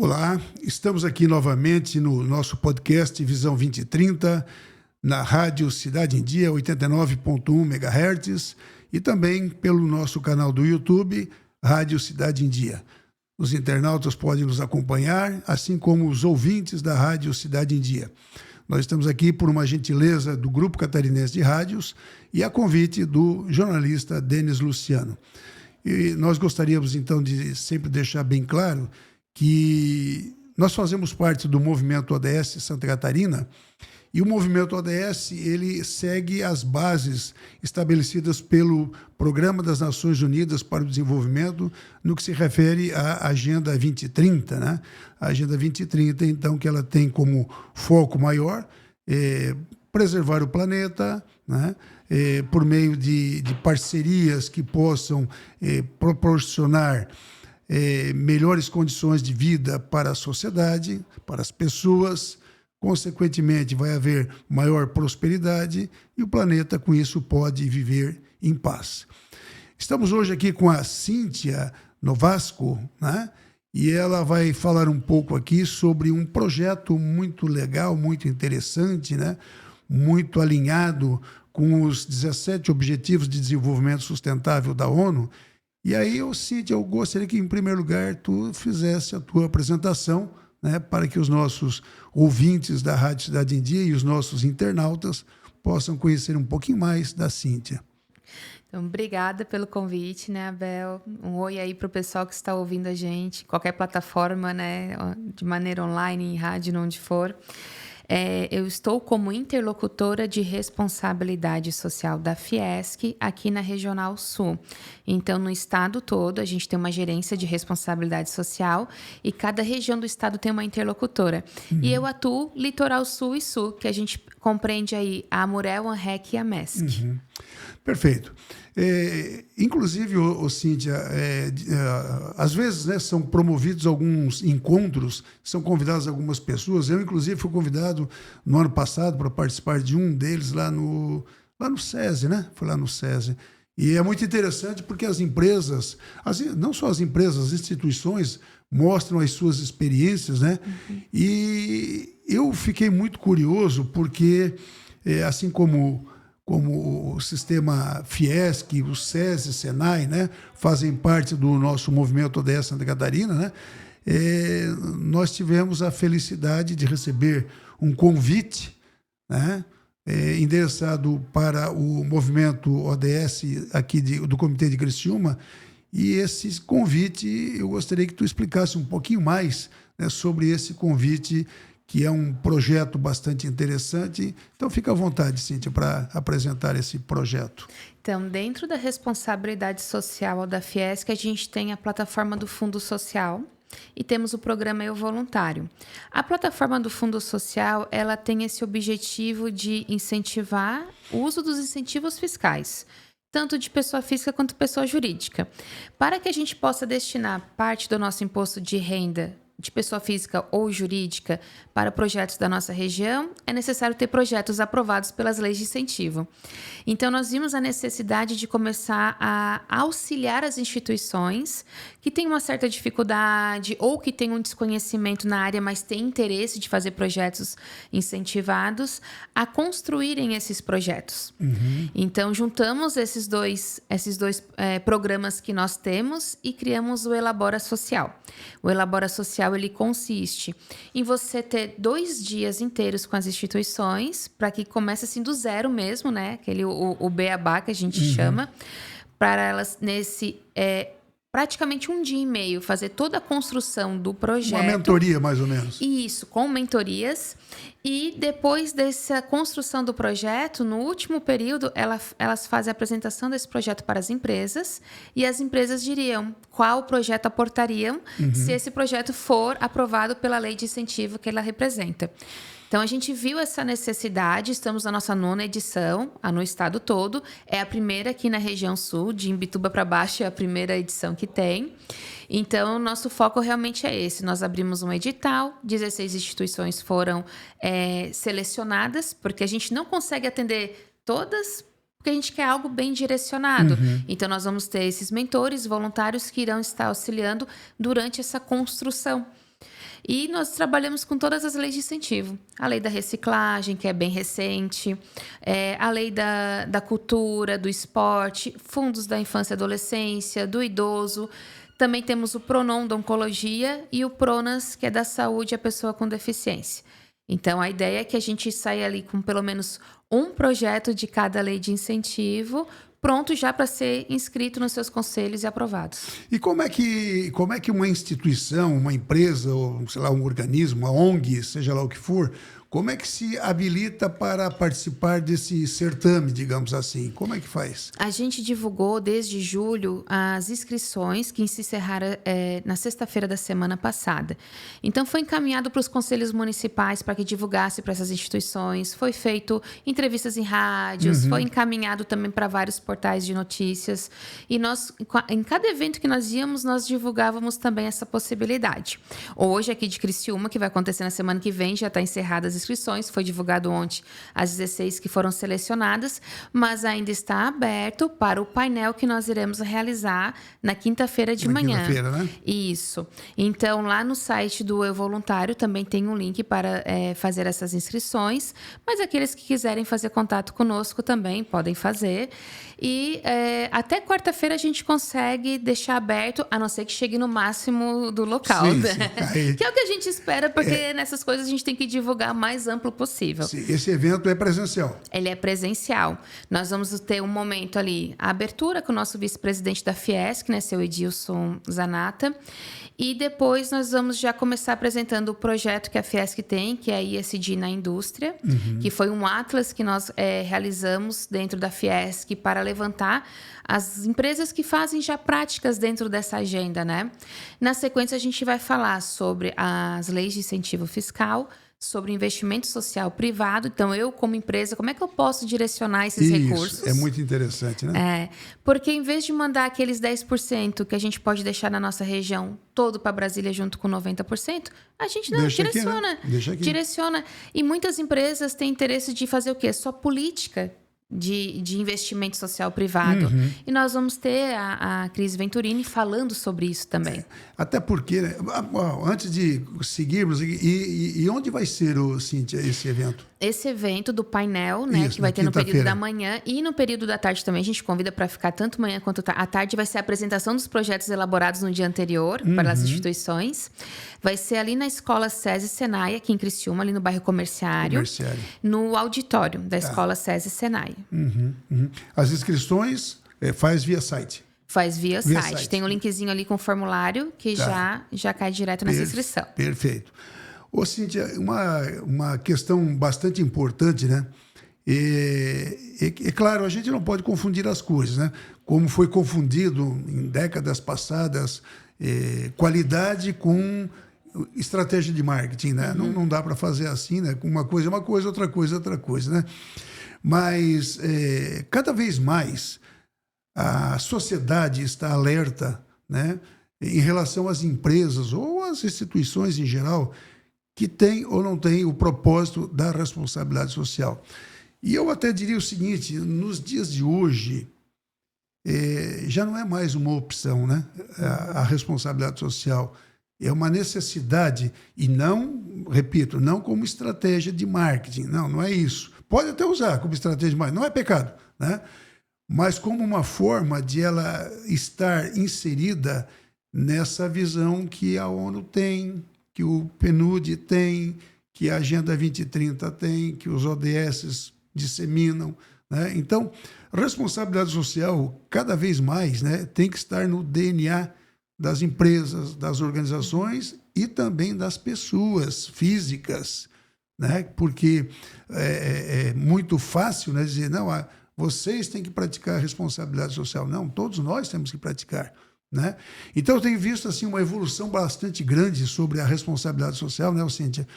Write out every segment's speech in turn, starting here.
Olá, estamos aqui novamente no nosso podcast Visão 2030, na Rádio Cidade em Dia, 89.1 MHz, e também pelo nosso canal do YouTube, Rádio Cidade em Dia. Os internautas podem nos acompanhar, assim como os ouvintes da Rádio Cidade em Dia. Nós estamos aqui por uma gentileza do Grupo Catarinense de Rádios e a convite do jornalista Denis Luciano. E nós gostaríamos, então, de sempre deixar bem claro que nós fazemos parte do movimento ODS Santa Catarina e o movimento ODS ele segue as bases estabelecidas pelo Programa das Nações Unidas para o Desenvolvimento no que se refere à Agenda 2030, né? A Agenda 2030, então, que ela tem como foco maior preservar o planeta, né? Por meio de parcerias que possam proporcionar melhores condições de vida para a sociedade, para as pessoas. Consequentemente, vai haver maior prosperidade e o planeta, com isso, pode viver em paz. Estamos hoje aqui com a Cíntia Novasco, né? E ela vai falar um pouco aqui sobre um projeto muito legal, muito interessante, né? Muito alinhado com os 17 Objetivos de Desenvolvimento Sustentável da ONU. E aí, Cíntia, eu gostaria que, em primeiro lugar, tu fizesse a tua apresentação, né, para que os nossos ouvintes da Rádio Cidade em Dia e os nossos internautas possam conhecer um pouquinho mais da Cíntia. Então, obrigada pelo convite, né, Abel? Um oi aí para o pessoal que está ouvindo a gente, qualquer plataforma, né, de maneira online, em rádio, onde for. Eu estou como interlocutora de responsabilidade social da Fiesc aqui na Regional Sul. Então, no estado todo, a gente tem uma gerência de responsabilidade social e cada região do estado tem uma interlocutora. Uhum. E eu atuo Litoral Sul e Sul, que a gente compreende aí a Amurel, a ANREC e a MESC. Uhum. Perfeito. Inclusive, Cíntia, às vezes, né, são promovidos alguns encontros, são convidadas algumas pessoas. Eu, inclusive, fui convidado no ano passado para participar de um deles lá no SESI, né? Foi lá no SESI. E é muito interessante porque as empresas, não só as empresas, as instituições mostram as suas experiências, né? Uhum. E eu fiquei muito curioso porque, assim como o sistema Fiesc, o SESI, Senai, né, fazem parte do nosso movimento ODS Santa Catarina, né, nós tivemos a felicidade de receber um convite, né, endereçado para o movimento ODS aqui do Comitê de Criciúma, e esse convite, eu gostaria que tu explicasse um pouquinho mais, né, sobre esse convite, que é um projeto bastante interessante. Então, fica à vontade, Cíntia, para apresentar esse projeto. Então, dentro da responsabilidade social da Fiesc, a gente tem a plataforma do Fundo Social e temos o programa Eu Voluntário. A plataforma do Fundo Social, ela tem esse objetivo de incentivar o uso dos incentivos fiscais, tanto de pessoa física quanto pessoa jurídica, para que a gente possa destinar parte do nosso imposto de renda de pessoa física ou jurídica para projetos da nossa região, é necessário ter projetos aprovados pelas leis de incentivo. Então, nós vimos a necessidade de começar a auxiliar as instituições que têm uma certa dificuldade ou que têm um desconhecimento na área, mas têm interesse de fazer projetos incentivados, a construírem esses projetos. Uhum. Então, juntamos esses dois programas que nós temos e criamos o Elabora Social. O Elabora Social ele consiste em você ter 2 dias inteiros com as instituições, para que comece assim do zero mesmo, né? O beabá que a gente chama, para elas praticamente 1 dia e meio fazer toda a construção do projeto. Uma mentoria, mais ou menos. Isso, com mentorias. E depois dessa construção do projeto, no último período, elas fazem a apresentação desse projeto para as empresas e as empresas diriam qual projeto aportariam se esse projeto for aprovado pela lei de incentivo que ela representa. Então, a gente viu essa necessidade, estamos na nossa 9ª edição, no estado todo. É a primeira aqui na região sul, de Imbituba para baixo, é a primeira edição que tem. Então, nosso foco realmente é esse. Nós abrimos um edital, 16 instituições foram selecionadas, porque a gente não consegue atender todas, porque a gente quer algo bem direcionado. Então, nós vamos ter esses mentores voluntários que irão estar auxiliando durante essa construção. E nós trabalhamos com todas as leis de incentivo. A lei da reciclagem, que é bem recente, a lei da cultura, do esporte, fundos da infância e adolescência, do idoso. Também temos o Pronon da oncologia e o Pronas, que é da saúde à pessoa com deficiência. Então, a ideia é que a gente saia ali com pelo menos um projeto de cada lei de incentivo, pronto já para ser inscrito nos seus conselhos e aprovados. E como é que uma instituição, uma empresa, ou sei lá, um organismo, uma ONG, seja lá o que for, como é que se habilita para participar desse certame, digamos assim? Como é que faz? A gente divulgou desde julho as inscrições que se encerraram na sexta-feira da semana passada. Então, foi encaminhado para os conselhos municipais para que divulgasse para essas instituições. Foi feito entrevistas em rádios, foi encaminhado também para vários portais de notícias. E nós, em cada evento que nós íamos, nós divulgávamos também essa possibilidade. Hoje, aqui de Criciúma, que vai acontecer na semana que vem, já está encerrada as inscrições, foi divulgado ontem as 16 que foram selecionadas, mas ainda está aberto para o painel que nós iremos realizar na quinta-feira de manhã. Quinta-feira, né? Isso. Então, lá no site do Eu Voluntário também tem um link para fazer essas inscrições, mas aqueles que quiserem fazer contato conosco também podem fazer. E até quarta-feira a gente consegue deixar aberto, a não ser que chegue no máximo do local. Sim, né? sim. Que é o que a gente espera, porque nessas coisas a gente tem que divulgar o mais amplo possível. Sim, esse evento é presencial. Ele é presencial. Nós vamos ter um momento ali, a abertura com o nosso vice-presidente da Fiesc, né, seu Edilson Zanata. E depois nós vamos já começar apresentando o projeto que a Fiesc tem, que é a ISD na indústria, que foi um atlas que nós realizamos dentro da Fiesc para levantar as empresas que fazem já práticas dentro dessa agenda, né? Na sequência, a gente vai falar sobre as leis de incentivo fiscal, sobre investimento social privado. Então, eu, como empresa, como é que eu posso direcionar esses recursos? É muito interessante, né? Porque em vez de mandar aqueles 10% que a gente pode deixar na nossa região todo para Brasília junto com 90%, a gente não direciona. Aqui, né? Deixa aqui. Direciona. E muitas empresas têm interesse de fazer o quê? Só política de investimento social privado. E nós vamos ter a Cris Venturini falando sobre isso também. Até porque, né, antes de seguirmos, e onde vai ser, Cíntia, esse evento? Esse evento do painel, né, Isso, que vai ter no período quinta-feira. da manhã e no período da tarde também, a gente convida para ficar tanto manhã quanto à tarde, vai ser a apresentação dos projetos elaborados no dia anterior para as instituições. Vai ser ali na Escola SESI Senai, aqui em Criciúma, ali no bairro Comerciário. No auditório da Escola SESI Senai. As inscrições faz via site. Faz via site. Tem um linkzinho ali com o formulário que já cai direto nessa inscrição. Perfeito. Ô, Cíntia, uma questão bastante importante, né? É claro, a gente não pode confundir as coisas, né? Como foi confundido em décadas passadas, qualidade com estratégia de marketing, né? Não dá para fazer assim, né? Uma coisa é uma coisa, outra coisa é outra coisa, né? Mas cada vez mais a sociedade está alerta, né? Em relação às empresas ou às instituições em geral que têm ou não têm o propósito da responsabilidade social. E eu até diria o seguinte, nos dias de hoje, já não é mais uma opção, né? A responsabilidade social é uma necessidade e não, repito, não como estratégia de marketing, não é isso. Pode até usar como estratégia de marketing, não é pecado, né? Mas como uma forma de ela estar inserida nessa visão que a ONU tem, que o PNUD tem, que a Agenda 2030 tem, que os ODS disseminam, né? Então, responsabilidade social, cada vez mais, né, tem que estar no DNA das empresas, das organizações e também das pessoas físicas, né? Porque é muito fácil, né, dizer, não, vocês têm que praticar a responsabilidade social. Não, todos nós temos que praticar, né? Então, eu tenho visto assim, uma evolução bastante grande sobre a responsabilidade social, né, Cíntia?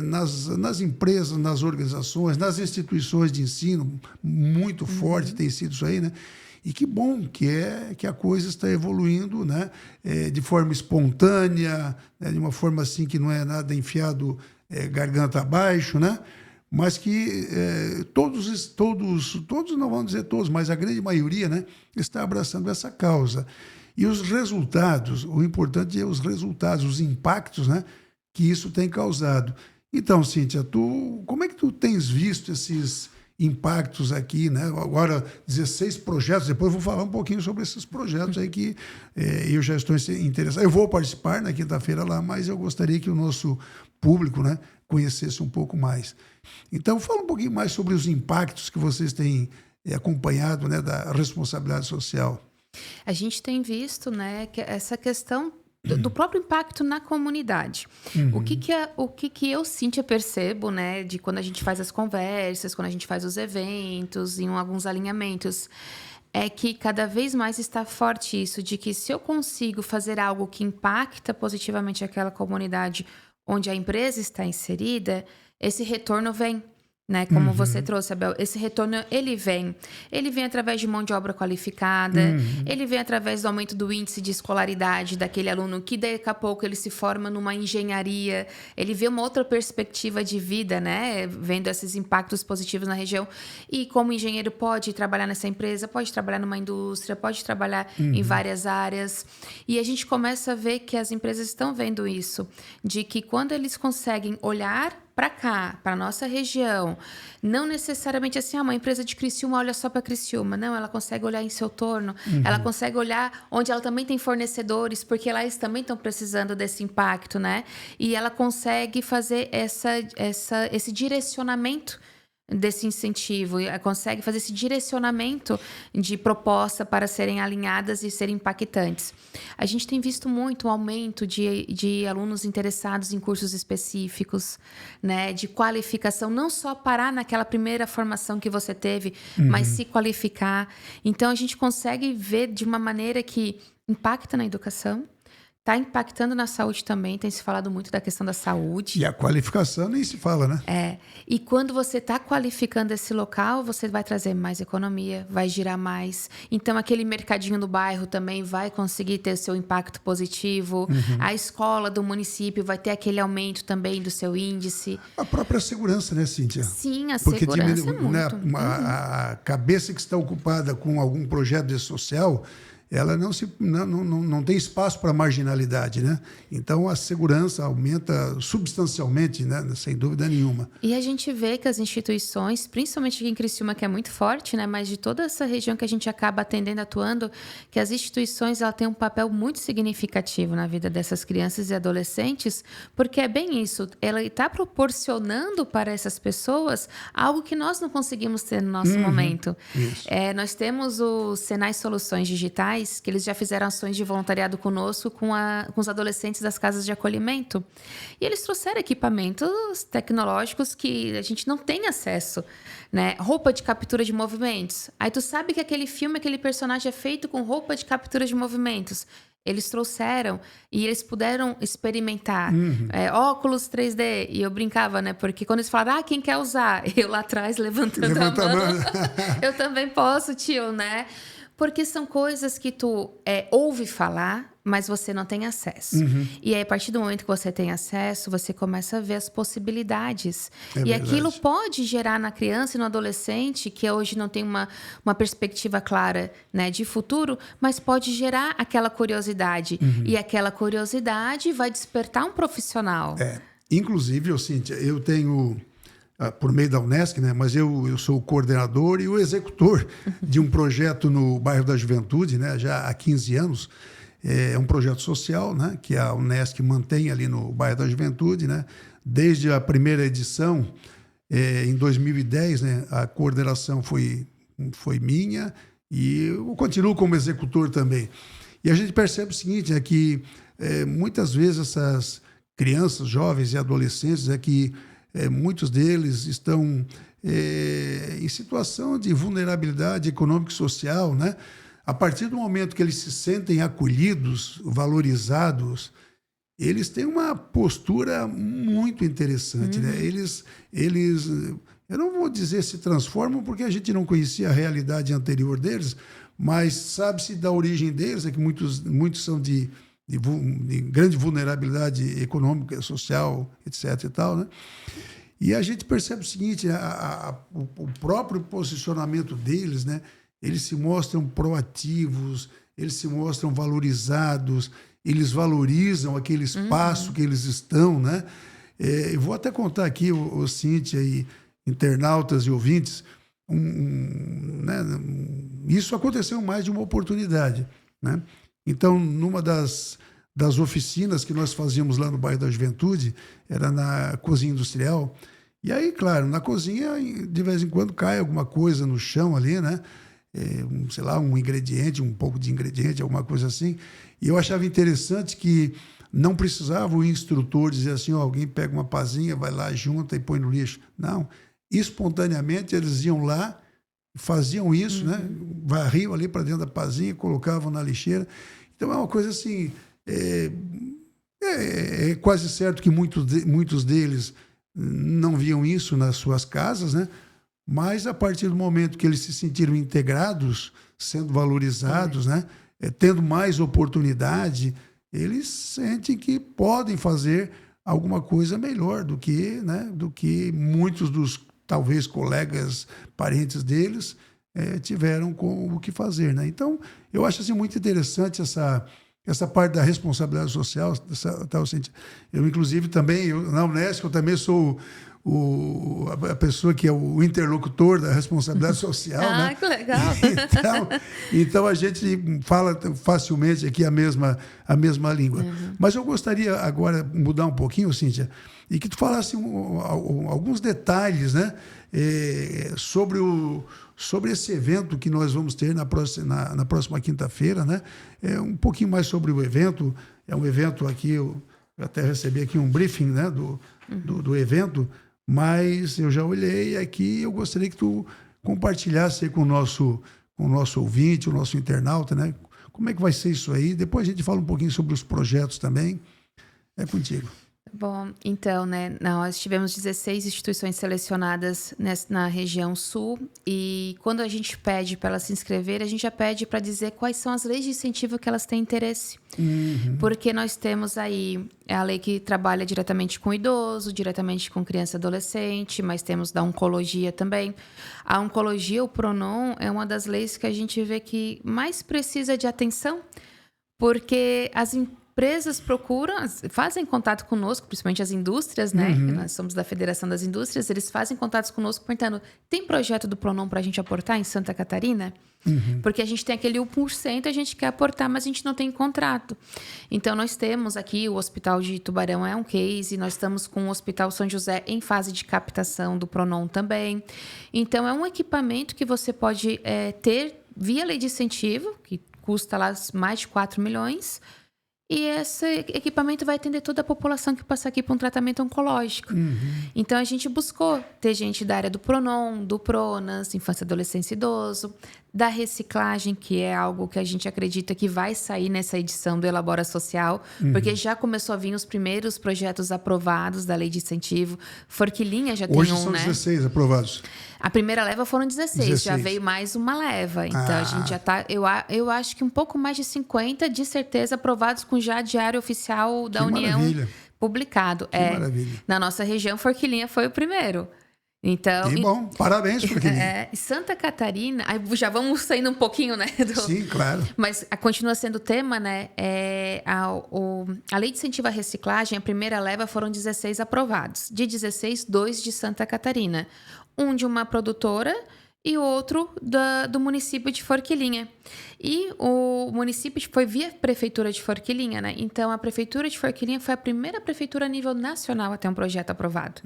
Nas empresas, nas organizações, nas instituições de ensino, muito forte tem sido isso aí, né? E que bom que a coisa está evoluindo, né? De forma espontânea, né? De uma forma assim que não é nada enfiado garganta abaixo, né? Mas que todos, não vamos dizer todos, mas a grande maioria, né, está abraçando essa causa. E os resultados, o importante é os resultados, os impactos, né, que isso tem causado. Então, Cíntia, como é que tu tens visto esses impactos aqui, né? Agora, 16 projetos, depois eu vou falar um pouquinho sobre esses projetos aí que eu já estou interessado. Eu vou participar na quinta-feira lá, mas eu gostaria que o nosso público, né, conhecesse um pouco mais. Então, fala um pouquinho mais sobre os impactos que vocês têm acompanhado, né, da responsabilidade social. A gente tem visto, né, que essa questão do próprio impacto na comunidade. O que eu, Cíntia, percebo, né, de quando a gente faz as conversas, quando a gente faz os eventos, em alguns alinhamentos, é que cada vez mais está forte isso, de que se eu consigo fazer algo que impacta positivamente aquela comunidade onde a empresa está inserida, esse retorno vem. Né? Como você trouxe, Abel, esse retorno, ele vem através de mão de obra qualificada, ele vem através do aumento do índice de escolaridade daquele aluno, que daqui a pouco ele se forma numa engenharia, ele vê uma outra perspectiva de vida, né? Vendo esses impactos positivos na região, e como engenheiro pode trabalhar nessa empresa, pode trabalhar numa indústria, pode trabalhar em várias áreas, e a gente começa a ver que as empresas estão vendo isso, de que quando eles conseguem olhar para cá, para a nossa região, não necessariamente assim, uma empresa de Criciúma olha só para Criciúma, não, ela consegue olhar em seu torno, ela consegue olhar onde ela também tem fornecedores, porque lá eles também estão precisando desse impacto, né? E ela consegue fazer esse direcionamento desse incentivo, consegue fazer esse direcionamento de proposta para serem alinhadas e serem impactantes. A gente tem visto muito um aumento de alunos interessados em cursos específicos, né, de qualificação, não só parar naquela primeira formação que você teve, mas se qualificar. Então, a gente consegue ver de uma maneira que impacta na educação, está impactando na saúde também, tem se falado muito da questão da saúde. E a qualificação nem se fala, né? E quando você está qualificando esse local, você vai trazer mais economia, vai girar mais. Então, aquele mercadinho do bairro também vai conseguir ter seu impacto positivo. A escola do município vai ter aquele aumento também do seu índice. A própria segurança, né, Cíntia? Sim, a Porque segurança é muito. Né, a cabeça que está ocupada com algum projeto social, ela não tem espaço para marginalidade, né? Então, a segurança aumenta substancialmente, né? Sem dúvida nenhuma. E a gente vê que as instituições, principalmente aqui em Criciúma, que é muito forte, né? Mas de toda essa região que a gente acaba atendendo, atuando, que as instituições ela têm um papel muito significativo na vida dessas crianças e adolescentes, porque é bem isso, ela está proporcionando para essas pessoas algo que nós não conseguimos ter no nosso momento. Nós temos o Senai Soluções Digitais, que eles já fizeram ações de voluntariado conosco com os adolescentes das casas de acolhimento. E eles trouxeram equipamentos tecnológicos que a gente não tem acesso, né? Roupa de captura de movimentos. Aí tu sabe que aquele filme, aquele personagem é feito com roupa de captura de movimentos. Eles trouxeram e eles puderam experimentar óculos 3D. E eu brincava, né? Porque quando eles falaram, quem quer usar? Eu lá atrás, levantando a mão. Eu também posso, tio, né? Porque são coisas que tu ouve falar, mas você não tem acesso. E aí, a partir do momento que você tem acesso, você começa a ver as possibilidades. E aquilo pode gerar na criança e no adolescente, que hoje não tem uma perspectiva clara, né, de futuro, mas pode gerar aquela curiosidade. E aquela curiosidade vai despertar um profissional. Inclusive, Cíntia, eu tenho... por meio da Unesc, né? Mas eu sou o coordenador e o executor de um projeto no bairro da Juventude, né? Já há 15 anos. É um projeto social, né? Que a Unesc mantém ali no bairro da Juventude, né? Desde a primeira edição, em 2010, né? A coordenação foi minha e eu continuo como executor também. E a gente percebe o seguinte, que muitas vezes essas crianças, jovens e adolescentes que muitos deles estão em situação de vulnerabilidade econômica e social, né? A partir do momento que eles se sentem acolhidos, valorizados, eles têm uma postura muito interessante, né? Eles, eu não vou dizer se transformam, porque a gente não conhecia a realidade anterior deles, mas sabe-se da origem deles, que muitos são de grande vulnerabilidade econômica, social, etc. e tal, né? E a gente percebe o seguinte, o próprio posicionamento deles, né? Eles se mostram proativos, eles se mostram valorizados, eles valorizam aquele espaço que eles estão, né? Eu vou até contar aqui, o Cíntia e internautas e ouvintes, né? Isso aconteceu em mais de uma oportunidade, né? Então, numa das oficinas que nós fazíamos lá no bairro da Juventude, era na cozinha industrial, e aí, claro, na cozinha, de vez em quando cai alguma coisa no chão ali, né? Sei lá, um ingrediente, um pouco de ingrediente, alguma coisa assim. E eu achava interessante que não precisava o instrutor dizer assim, alguém pega uma pazinha, vai lá, junta e põe no lixo. Não, espontaneamente eles iam lá, faziam isso, né? Varriam ali para dentro da pazinha, colocavam na lixeira. Então é uma coisa assim, é quase certo que muitos deles não viam isso nas suas casas, né? Mas a partir do momento que eles se sentiram integrados, sendo valorizados, né? Tendo mais oportunidade, eles sentem que podem fazer alguma coisa melhor do que, né? Do que muitos dos, talvez, colegas, parentes deles tiveram com o que fazer, né? Então, eu acho assim, muito interessante essa parte da responsabilidade social. Eu, inclusive, também, na Unesco, eu também sou a pessoa que é o interlocutor da responsabilidade social. Né? Que legal! Então, a gente fala facilmente aqui a mesma língua. Mas eu gostaria agora mudar um pouquinho, Cíntia, e que tu falasse alguns detalhes, né, sobre esse evento que nós vamos ter na próxima quinta-feira, né? Um pouquinho mais sobre o evento. É um evento aqui, eu até recebi aqui um briefing, né, do evento, mas eu já olhei aqui e eu gostaria que tu compartilhasse aí com o nosso ouvinte, o nosso internauta, né? Como é que vai ser isso aí? Depois a gente fala um pouquinho sobre os projetos também. É contigo. Bom, então, né, nós tivemos 16 instituições selecionadas na região sul, e quando a gente pede para elas se inscreverem, a gente já pede para dizer quais são as leis de incentivo que elas têm interesse. Porque nós temos aí a lei que trabalha diretamente com o idoso, diretamente com criança e adolescente, mas temos da oncologia também. A oncologia, o Pronon, é uma das leis que a gente vê que mais precisa de atenção, porque as empresas fazem contato conosco, principalmente as indústrias, né? Nós somos da Federação das Indústrias, eles fazem contatos conosco perguntando: tem projeto do Pronon para a gente aportar em Santa Catarina? Porque a gente tem aquele 1%, a gente quer aportar, mas a gente não tem contrato. Então, nós temos aqui o Hospital de Tubarão é um case, nós estamos com o Hospital São José em fase de captação do Pronon também. Então, é um equipamento que você pode ter via lei de incentivo, que custa lá mais de 4 milhões, e esse equipamento vai atender toda a população que passa aqui para um tratamento oncológico. Então, a gente buscou ter gente da área do Pronon, do Pronas, infância, adolescência e idoso, da reciclagem, que é algo que a gente acredita que vai sair nessa edição do Elabora Social, porque já começou a vir os primeiros projetos aprovados da lei de incentivo. Forquilinha já tem Hoje são 16 aprovados. A primeira leva foram 16, já veio mais uma leva. Então, a gente já está, eu acho que um pouco mais de 50, de certeza, aprovados com já diário oficial da União publicado. Que maravilha. Na nossa região, Forquilinha foi o primeiro. Então, que bom, parabéns, Forquilinha. Santa Catarina, aí já vamos saindo um pouquinho, né? Sim, claro. Mas continua sendo o tema, né? A lei de incentivo à reciclagem, a primeira leva foram 16 aprovados. De 16, 2 de Santa Catarina. Um de uma produtora e outro do município de Forquilinha. E o município foi via prefeitura de Forquilinha, né? Então, a prefeitura de Forquilinha foi a primeira prefeitura a nível nacional a ter um projeto aprovado.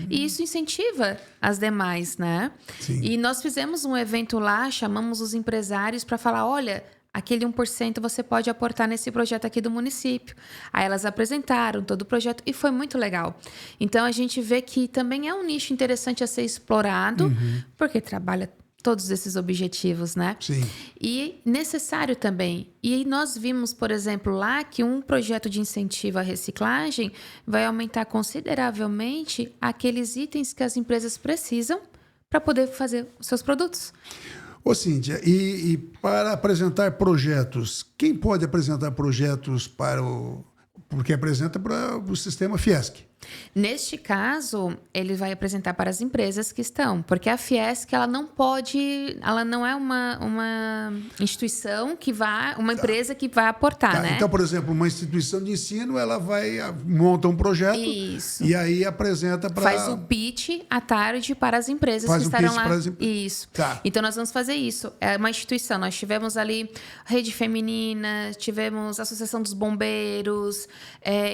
E isso incentiva as demais, né? Sim. E nós fizemos um evento lá, chamamos os empresários para falar: olha, aquele 1% você pode aportar nesse projeto aqui do município. Aí elas apresentaram todo o projeto e foi muito legal. Então, a gente vê que também é um nicho interessante a ser explorado, porque trabalha todos esses objetivos, né? Sim. E necessário também. E nós vimos, por exemplo, lá que um projeto de incentivo à reciclagem vai aumentar consideravelmente aqueles itens que as empresas precisam para poder fazer os seus produtos. Ô, Cíntia, e para apresentar projetos, quem pode apresentar projetos porque apresenta para o sistema Fiesc? Neste caso, ele vai apresentar para as empresas que estão, porque a Fiesc, ela não é uma instituição que uma empresa que vai aportar, né? Então, por exemplo, uma instituição de ensino, ela monta um projeto. Isso. E aí apresenta para... Faz o pitch à tarde para as empresas que estarão lá. Isso. Tá. Então, nós vamos fazer isso. É uma instituição. Nós tivemos ali Rede Feminina, tivemos Associação dos Bombeiros,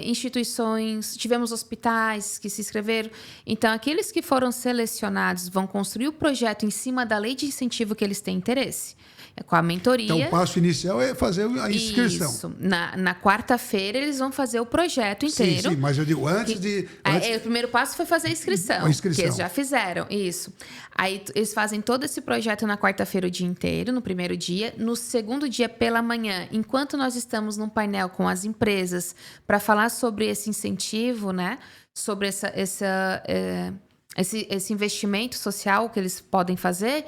instituições, tivemos hospitais que se inscreveram. Então, aqueles que foram selecionados vão construir o projeto em cima da lei de incentivo que eles têm interesse. Com a mentoria. Então, o passo inicial é fazer a inscrição. Isso. Na quarta-feira, eles vão fazer o projeto inteiro. Sim, mas eu digo antes de... O primeiro passo foi fazer a inscrição. Que eles já fizeram, isso. Aí, eles fazem todo esse projeto na quarta-feira o dia inteiro, no primeiro dia. No segundo dia, pela manhã, enquanto nós estamos num painel com as empresas para falar sobre esse incentivo, né? Sobre esse investimento social que eles podem fazer...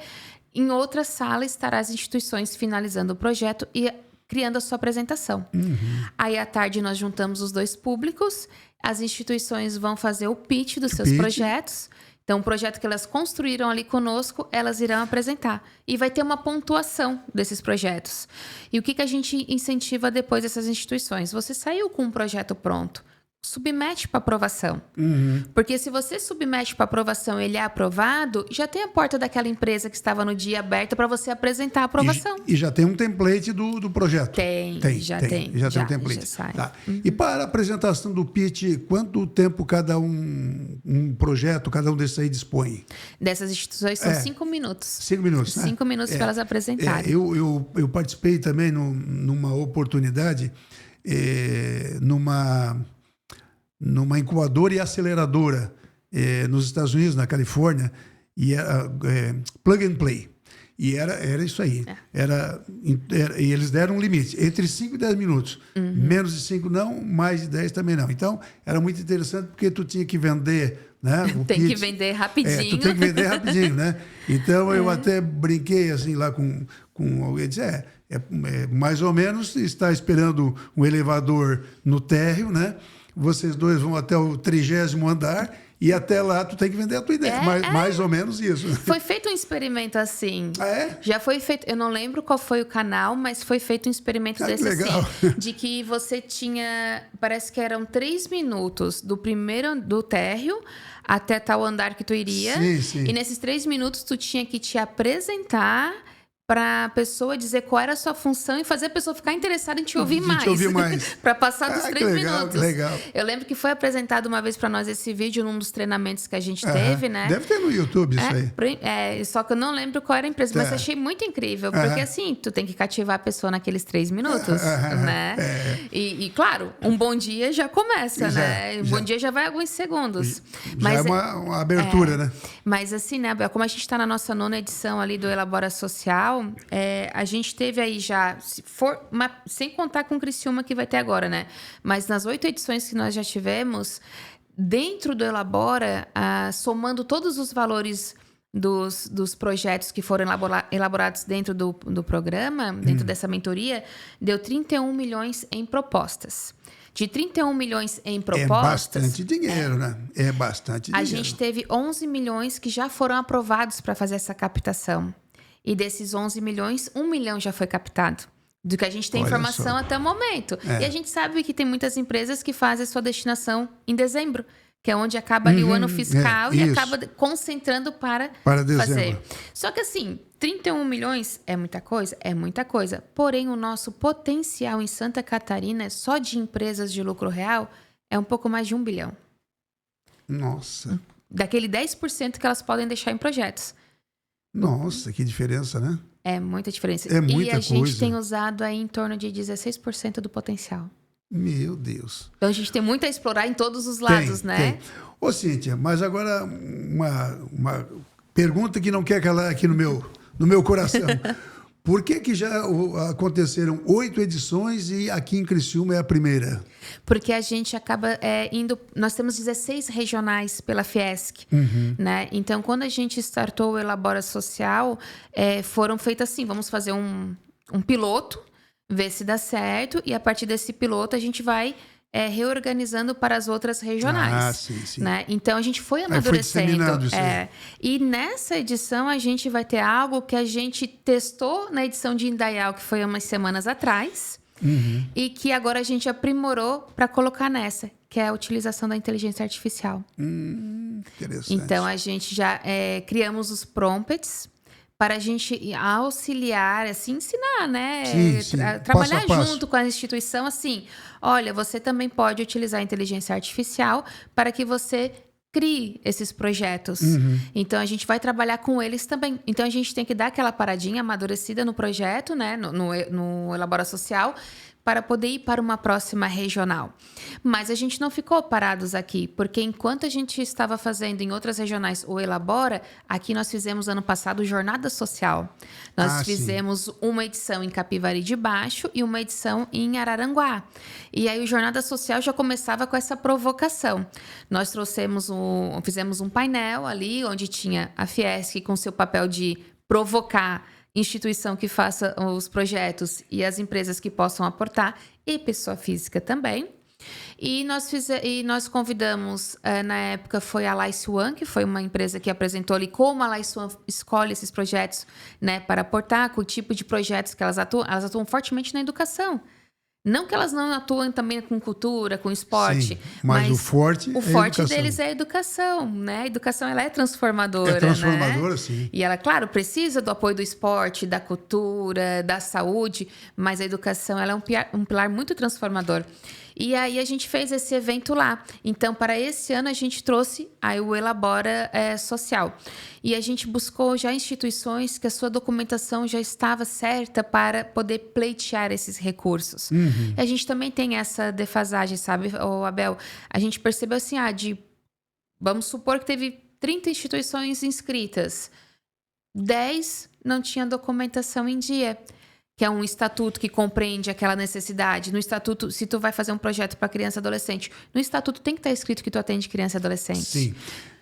Em outra sala estará as instituições finalizando o projeto e criando a sua apresentação. Uhum. Aí, à tarde, nós juntamos os dois públicos. As instituições vão fazer o pitch dos seus projetos. Então, o projeto que elas construíram ali conosco, elas irão apresentar. E vai ter uma pontuação desses projetos. E o que a gente incentiva depois dessas instituições? Você saiu com um projeto pronto. Submete para aprovação. Uhum. Porque se você submete para aprovação e ele é aprovado, já tem a porta daquela empresa que estava no dia aberta para você apresentar a aprovação. E já tem um template do projeto? Já tem um template. Já sai. Tá. Uhum. E para a apresentação do pitch, quanto tempo cada um projeto, cada um desses aí dispõe? Dessas instituições são 5 minutos. 5 minutos, né? 5 minutos para elas apresentarem. Eu participei também numa oportunidade, numa incubadora e aceleradora nos Estados Unidos, na Califórnia, e era plug and play. E era isso aí. E eles deram um limite, entre 5 e 10 minutos. Uhum. Menos de 5 não, mais de 10 também não. Então, era muito interessante porque tu tinha que vender... Né, que vender rapidinho. Tu tem que vender rapidinho, né? Então, eu até brinquei assim lá com alguém, disse, mais ou menos, está esperando um elevador no térreo, né? Vocês dois vão até o 30º andar e até lá tu tem que vender a tua ideia. Mais ou menos isso. Foi feito um experimento assim. Ah, é? Já foi feito, eu não lembro qual foi o canal, mas foi feito um experimento desse legal. Assim. De que você tinha, parece que eram 3 minutos do térreo até tal andar que tu iria. Sim. E nesses 3 minutos tu tinha que te apresentar para a pessoa dizer qual era a sua função e fazer a pessoa ficar interessada em te ouvir mais. Para passar dos 3 minutos. Legal. Eu lembro que foi apresentado uma vez para nós esse vídeo num dos treinamentos que a gente teve, né? Deve ter no YouTube isso aí. Só que eu não lembro qual era a empresa, mas eu achei muito incrível, porque assim, tu tem que cativar a pessoa naqueles 3 minutos, né? E claro, um bom dia já começa, né? Um bom dia já vai alguns segundos. Mas é uma abertura, né? Mas assim, né, Bel, como a gente está na nossa 9ª edição ali do Elabora Social, a gente teve aí já, sem contar com o Criciúma que vai ter agora, né? Mas nas 8 edições que nós já tivemos, dentro do Elabora, somando todos os valores dos projetos que foram elaborados dentro do programa, dentro dessa mentoria, deu 31 milhões em propostas. De 31 milhões em propostas... É bastante dinheiro, né? É bastante dinheiro. A gente teve 11 milhões que já foram aprovados para fazer essa captação. E desses 11 milhões, 1 milhão já foi captado. Do que a gente tem informação até o momento. E a gente sabe que tem muitas empresas que fazem a sua destinação em dezembro, que é onde acaba ali o ano fiscal e acaba concentrando para fazer. Só que assim, 31 milhões é muita coisa? É muita coisa. Porém, o nosso potencial em Santa Catarina, só de empresas de lucro real, é um pouco mais de 1 bilhão. Nossa. Daquele 10% que elas podem deixar em projetos. Nossa, que diferença, né? É muita diferença. É muita coisa. E a gente tem usado aí em torno de 16% do potencial. Meu Deus. Então a gente tem muito a explorar em todos os lados, né? Tem. Ô, Cíntia, mas agora uma pergunta que não quer calar aqui no meu coração. Por que já aconteceram 8 edições e aqui em Criciúma é a primeira? Porque a gente acaba indo... Nós temos 16 regionais pela Fiesc, né? Então, quando a gente startou o Elabora Social, foram feitas assim, vamos fazer um piloto, ver se dá certo, e a partir desse piloto a gente vai reorganizando para as outras regionais. Sim. Né? Então, a gente foi Aí foi amadurecendo. disseminado isso aí. E nessa edição, a gente vai ter algo que a gente testou na edição de Indaial, que foi umas semanas atrás, e que agora a gente aprimorou para colocar nessa, que é a utilização da inteligência artificial. Interessante. Então, a gente já criamos os prompts para a gente auxiliar, assim, ensinar, né? Sim. Trabalhar Passo a passo. junto com a instituição, assim, olha, você também pode utilizar a inteligência artificial para que você crie esses projetos. Então, a gente vai trabalhar com eles também. Então, a gente tem que dar aquela paradinha amadurecida no projeto, né? No Elabora Social, para poder ir para uma próxima regional. Mas a gente não ficou parados aqui, porque enquanto a gente estava fazendo em outras regionais o Elabora, aqui nós fizemos ano passado Jornada Social. Nós fizemos uma edição em Capivari de Baixo e uma edição em Araranguá. E aí o Jornada Social já começava com essa provocação. Nós fizemos um painel ali, onde tinha a Fiesc com seu papel de provocar instituição que faça os projetos e as empresas que possam aportar, e pessoa física também. E nós convidamos, na época, foi a Laice One, que foi uma empresa que apresentou ali como a Laice One escolhe esses projetos, né, para aportar, com o tipo de projetos que elas atuam fortemente na educação. Não que elas não atuem também com cultura, com esporte. Sim, mas o forte deles é a educação, né? A educação, ela é transformadora, É transformadora, né? sim. E ela, claro, precisa do apoio do esporte, da cultura, da saúde, mas a educação, ela é um pilar muito transformador. E aí a gente fez esse evento lá. Então, para esse ano, a gente trouxe aí o Elabora Social. E a gente buscou já instituições que a sua documentação já estava certa para poder pleitear esses recursos. E a gente também tem essa defasagem, sabe, Abel? A gente percebeu assim, vamos supor que teve 30 instituições inscritas. 10 não tinham documentação em dia, que é um estatuto que compreende aquela necessidade. No estatuto, se tu vai fazer um projeto para criança e adolescente, no estatuto tem que estar escrito que tu atende criança e adolescente. Sim.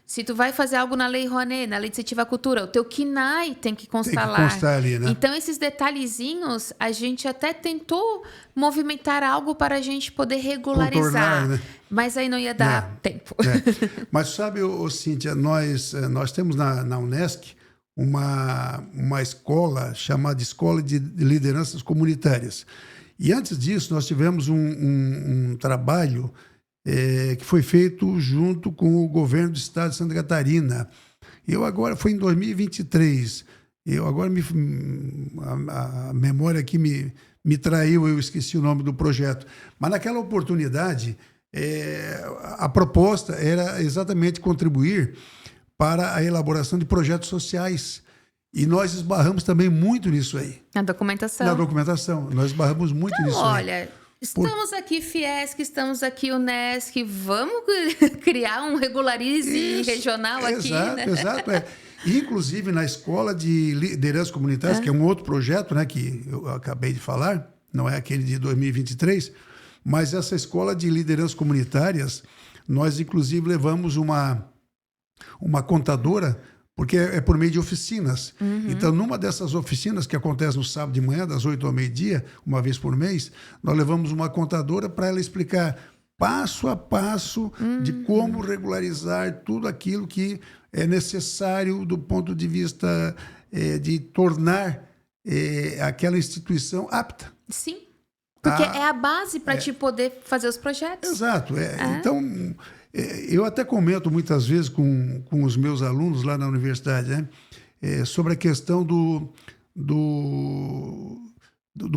Se tu vai fazer algo na Lei Rouanet, na Lei de Incentivo à Cultura, o teu KNAI tem que constar lá. Tem que constar ali, né? Então, esses detalhezinhos, a gente até tentou movimentar algo para a gente poder regularizar. Contornar, né? Mas aí não ia dar tempo. Mas sabe, Cíntia, nós temos na Unesc uma escola chamada Escola de Lideranças Comunitárias. E antes disso, nós tivemos um trabalho que foi feito junto com o governo do estado de Santa Catarina. Foi em 2023. A memória aqui me traiu, eu esqueci o nome do projeto. Mas naquela oportunidade, a proposta era exatamente contribuir para a elaboração de projetos sociais. E nós esbarramos também muito nisso aí. Na documentação. Na documentação. Nós esbarramos muito nisso aí. Olha, estamos aqui Fiesc, estamos aqui Unesc, vamos criar um regularize regional aqui, né? Exato. E, inclusive, na Escola de Lideranças Comunitárias, que é um outro projeto, né, que eu acabei de falar, não é aquele de 2023, mas essa Escola de Lideranças Comunitárias, nós, inclusive, levamos uma contadora, porque é por meio de oficinas. Então, numa dessas oficinas, que acontece no sábado de manhã, das 8 ao meio-dia, uma vez por mês, nós levamos uma contadora para ela explicar passo a passo de como regularizar tudo aquilo que é necessário do ponto de vista de tornar aquela instituição apta. Sim, porque é a base para te poder fazer os projetos. Exato. Então, eu até comento muitas vezes com os meus alunos lá na universidade, né, sobre a questão do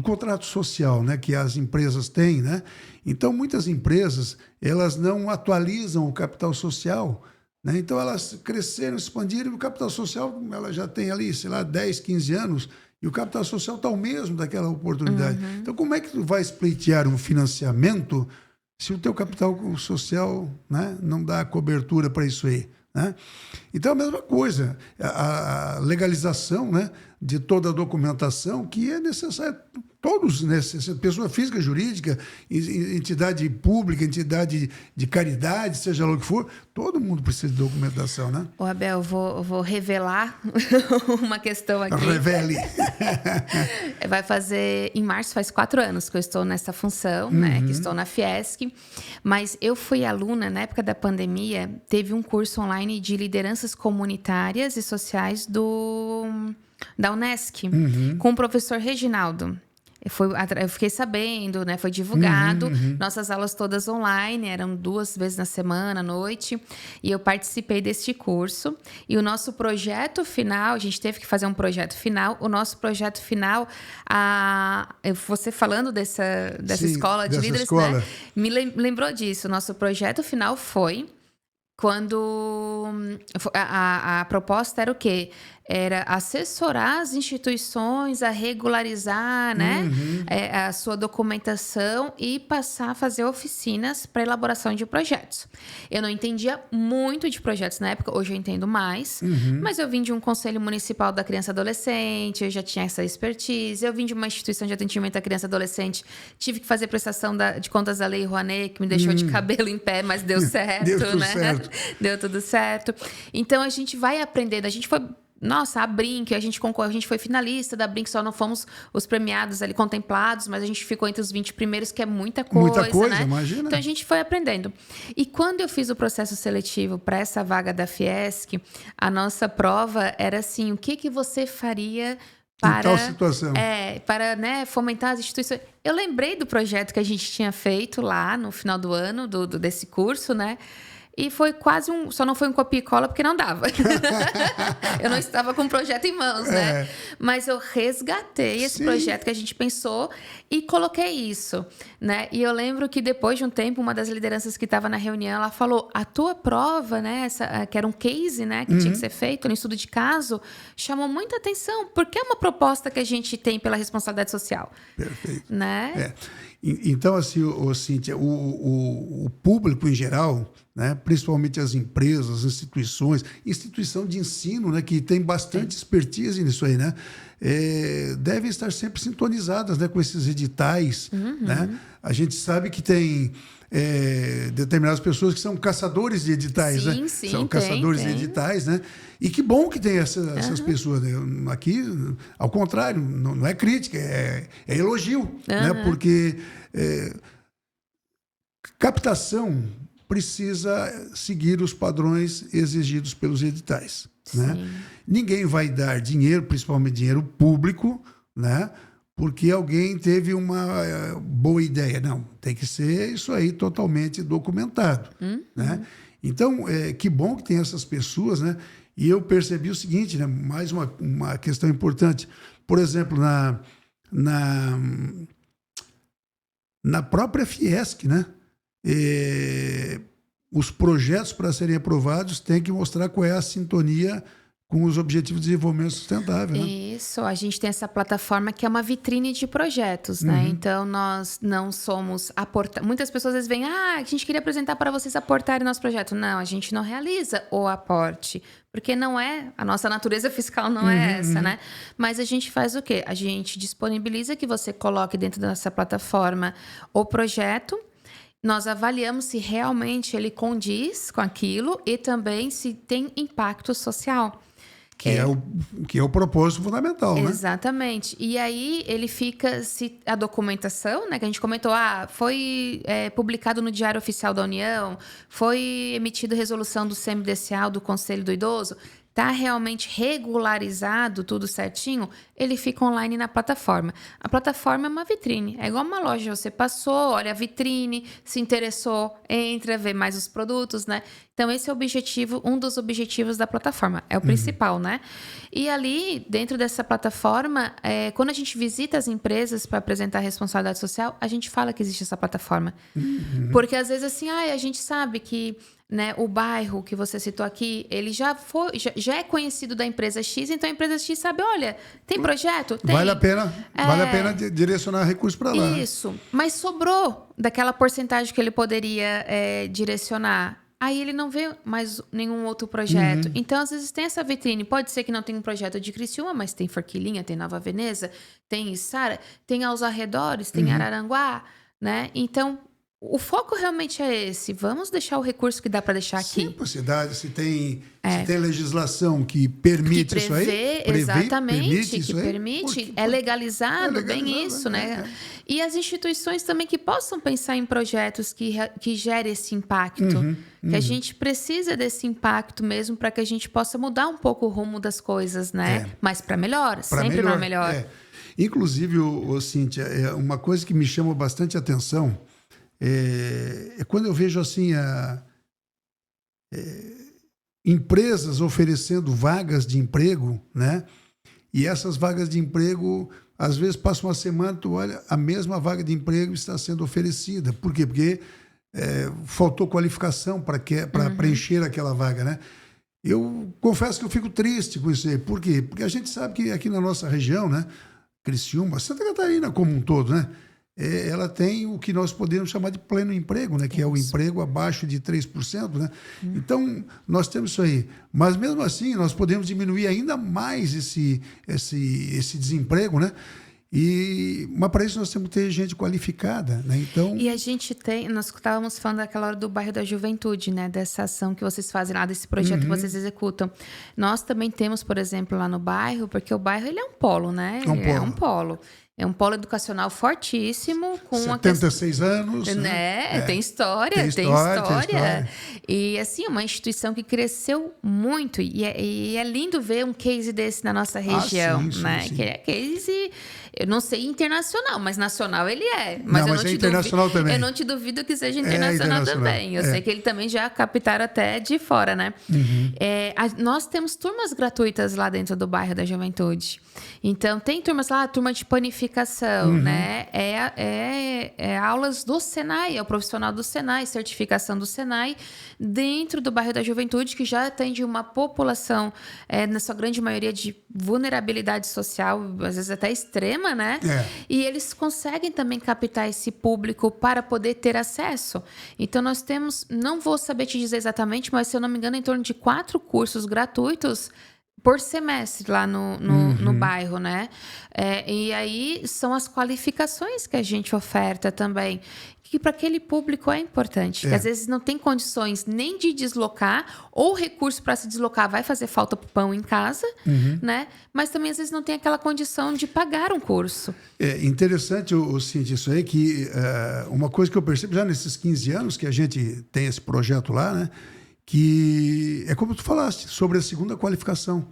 contrato social, né, que as empresas têm, né? Então, muitas empresas, elas não atualizam o capital social, né? Então, elas cresceram, expandiram, e o capital social, ela já tem ali, sei lá, 10, 15 anos, e o capital social está o mesmo daquela oportunidade. Então, como é que tu vai pleitear um financiamento se o teu capital social, né, não dá cobertura para isso aí, né? Então, a mesma coisa, a legalização, né, de toda a documentação que é necessária. Todos, né? Pessoa física, jurídica, entidade pública, entidade de caridade, seja lá o que for, todo mundo precisa de documentação, né? Ô, Abel, vou revelar uma questão aqui. Revele. Vai fazer, em março, faz 4 anos que eu estou nessa função, né? Que estou na Fiesc. Mas eu fui aluna, na época da pandemia, teve um curso online de lideranças comunitárias e sociais da Unesc, com o professor Reginaldo. Eu fiquei sabendo, né? Foi divulgado. Nossas aulas todas online, eram 2 vezes na semana, à noite. E eu participei deste curso. E o nosso projeto final, a gente teve que fazer um projeto final. O nosso projeto final, você falando dessa Sim, escola de dessa líderes, escola. né? Me lembrou disso. O nosso projeto final foi quando a proposta era o quê? Era assessorar as instituições a regularizar, né, a sua documentação e passar a fazer oficinas para elaboração de projetos. Eu não entendia muito de projetos na época, hoje eu entendo mais, mas eu vim de um conselho municipal da criança e adolescente, eu já tinha essa expertise, eu vim de uma instituição de atendimento à criança e adolescente, tive que fazer prestação de contas da Lei Rouanet, que me deixou de cabelo em pé, mas deu certo, Deu tudo né? certo. Deu tudo certo. Então, a gente vai aprendendo, a gente foi... Nossa, a Brinq, a gente concorreu, a gente foi finalista da Brinq, só não fomos os premiados ali, contemplados, mas a gente ficou entre os 20 primeiros, que é muita coisa, né? Imagina. Então a gente foi aprendendo. E quando eu fiz o processo seletivo para essa vaga da Fiesc, a nossa prova era assim, o que você faria para... Em tal situação. Para, né, fomentar as instituições. Eu lembrei do projeto que a gente tinha feito lá no final do ano, desse curso, né? E foi quase só não foi um copia e cola porque não dava. Eu não estava com o projeto em mãos, né? Mas eu resgatei esse projeto que a gente pensou e coloquei isso, né? E eu lembro que depois de um tempo, uma das lideranças que estava na reunião, ela falou, a tua prova, né? Que era um case, né? Que tinha que ser feito, um estudo de caso, chamou muita atenção, porque é uma proposta que a gente tem pela responsabilidade social. Perfeito. Né? Então, assim, Cíntia, o público em geral, né, principalmente as empresas, as instituição de ensino, né, que tem bastante expertise nisso aí, né, devem estar sempre sintonizadas, né, com esses editais. Né? A gente sabe que tem determinadas pessoas que são caçadores de editais, sim, né? Sim, são caçadores de editais, né? E que bom que tem essas pessoas. Né? Aqui, ao contrário, não é crítica, é elogio, né? Porque captação precisa seguir os padrões exigidos pelos editais. Né? Ninguém vai dar dinheiro, principalmente dinheiro público, né? Porque alguém teve uma boa ideia. Não, tem que ser isso aí totalmente documentado. Né? Então, que bom que tem essas pessoas, né? E eu percebi o seguinte, né? Mais uma questão importante. Por exemplo, na própria Fiesc, né? Os projetos, para serem aprovados, têm que mostrar qual é a sintonia com os Objetivos de Desenvolvimento Sustentável. Né? Isso, a gente tem essa plataforma que é uma vitrine de projetos, né? Então, nós não somos muitas pessoas às vezes veem, a gente queria apresentar para vocês aportarem nosso projeto. Não, a gente não realiza o aporte, porque não é, a nossa natureza fiscal não é essa, né? Mas a gente faz o quê? A gente disponibiliza que você coloque dentro da nossa plataforma o projeto, nós avaliamos se realmente ele condiz com aquilo e também se tem impacto social. Que é o propósito fundamental, né? Exatamente. E aí ele fica, se a documentação, né, que a gente comentou, foi publicado no Diário Oficial da União, foi emitida resolução do CMDCA, do Conselho do Idoso, está realmente regularizado, tudo certinho, ele fica online na plataforma. A plataforma é uma vitrine, é igual uma loja, você passou, olha a vitrine, se interessou, entra, vê mais os produtos, né? Então, esse é o objetivo, um dos objetivos da plataforma, é o principal, né? E ali, dentro dessa plataforma, quando a gente visita as empresas para apresentar a responsabilidade social, a gente fala que existe essa plataforma. Porque, às vezes, assim, a gente sabe que, né, o bairro que você citou aqui, ele já é conhecido da empresa X, então a empresa X sabe, olha, tem projeto? Tem. Vale a pena direcionar recursos para lá. Isso, mas sobrou daquela porcentagem que ele poderia direcionar. aí ele não vê mais nenhum outro projeto. Então, às vezes, tem essa vitrine. Pode ser que não tenha um projeto de Criciúma, mas tem Forquilinha, tem Nova Veneza, tem Içara, tem aos arredores, tem Araranguá, né? Então, o foco realmente é esse. Vamos deixar o recurso que dá para deixar aqui. Sim, por cidade, se tem legislação que permite que isso aí. Exatamente, que permite. É legalizado, bem isso, né? E as instituições também que possam pensar em projetos que gerem esse impacto. Que a gente precisa desse impacto mesmo para que a gente possa mudar um pouco o rumo das coisas, né? Mas para melhor, sempre para melhor. Inclusive, Cíntia, uma coisa que me chama bastante atenção é quando eu vejo assim empresas oferecendo vagas de emprego, né? E essas vagas de emprego, às vezes passa uma semana, tu olha, a mesma vaga de emprego está sendo oferecida. Por quê? Porque faltou qualificação para preencher aquela vaga, né? Eu confesso que eu fico triste com isso aí. Por quê? Porque a gente sabe que aqui na nossa região, né? Criciúma, Santa Catarina como um todo, né? Ela tem o que nós podemos chamar de pleno emprego, né? Que é o emprego abaixo de 3%. Né? Então, nós temos isso aí. Mas, mesmo assim, nós podemos diminuir ainda mais esse desemprego, né? Mas, para isso, nós temos que ter gente qualificada. Né? Então... E a gente tem... Nós estávamos falando daquela hora do bairro da Juventude, né? Dessa ação que vocês fazem lá, desse projeto que vocês executam. Nós também temos, por exemplo, lá no bairro, porque o bairro ele é um polo, né? É um polo. É um polo educacional fortíssimo. Com 76 anos. Né? Tem história. Tem história. E, assim, uma instituição que cresceu muito. E é lindo ver um case desse na nossa região. Né? Sim. Que é case, eu não sei internacional, mas nacional ele é. Mas é internacional também. Eu não te duvido que seja internacional também. Eu sei que ele também já captaram até de fora, né? Nós temos turmas gratuitas lá dentro do bairro da Juventude. Então, tem turmas lá, turma de panificação, né? Aulas do Senai, é o profissional do Senai, certificação do Senai, dentro do bairro da Juventude, que já atende uma população, na sua grande maioria, de vulnerabilidade social, às vezes até extrema, né? E eles conseguem também captar esse público para poder ter acesso. Então, nós temos, não vou saber te dizer exatamente, mas, se eu não me engano, em torno de 4 cursos gratuitos por semestre lá no bairro, né? E aí são as qualificações que a gente oferta também, que para aquele público é importante. Que às vezes não tem condições nem de deslocar, ou recurso para se deslocar vai fazer falta para o pão em casa, né? Mas também às vezes não tem aquela condição de pagar um curso. É interessante, Cíntia, isso aí, que uma coisa que eu percebo já nesses 15 anos que a gente tem esse projeto lá, né? Que é como tu falaste, sobre a segunda qualificação.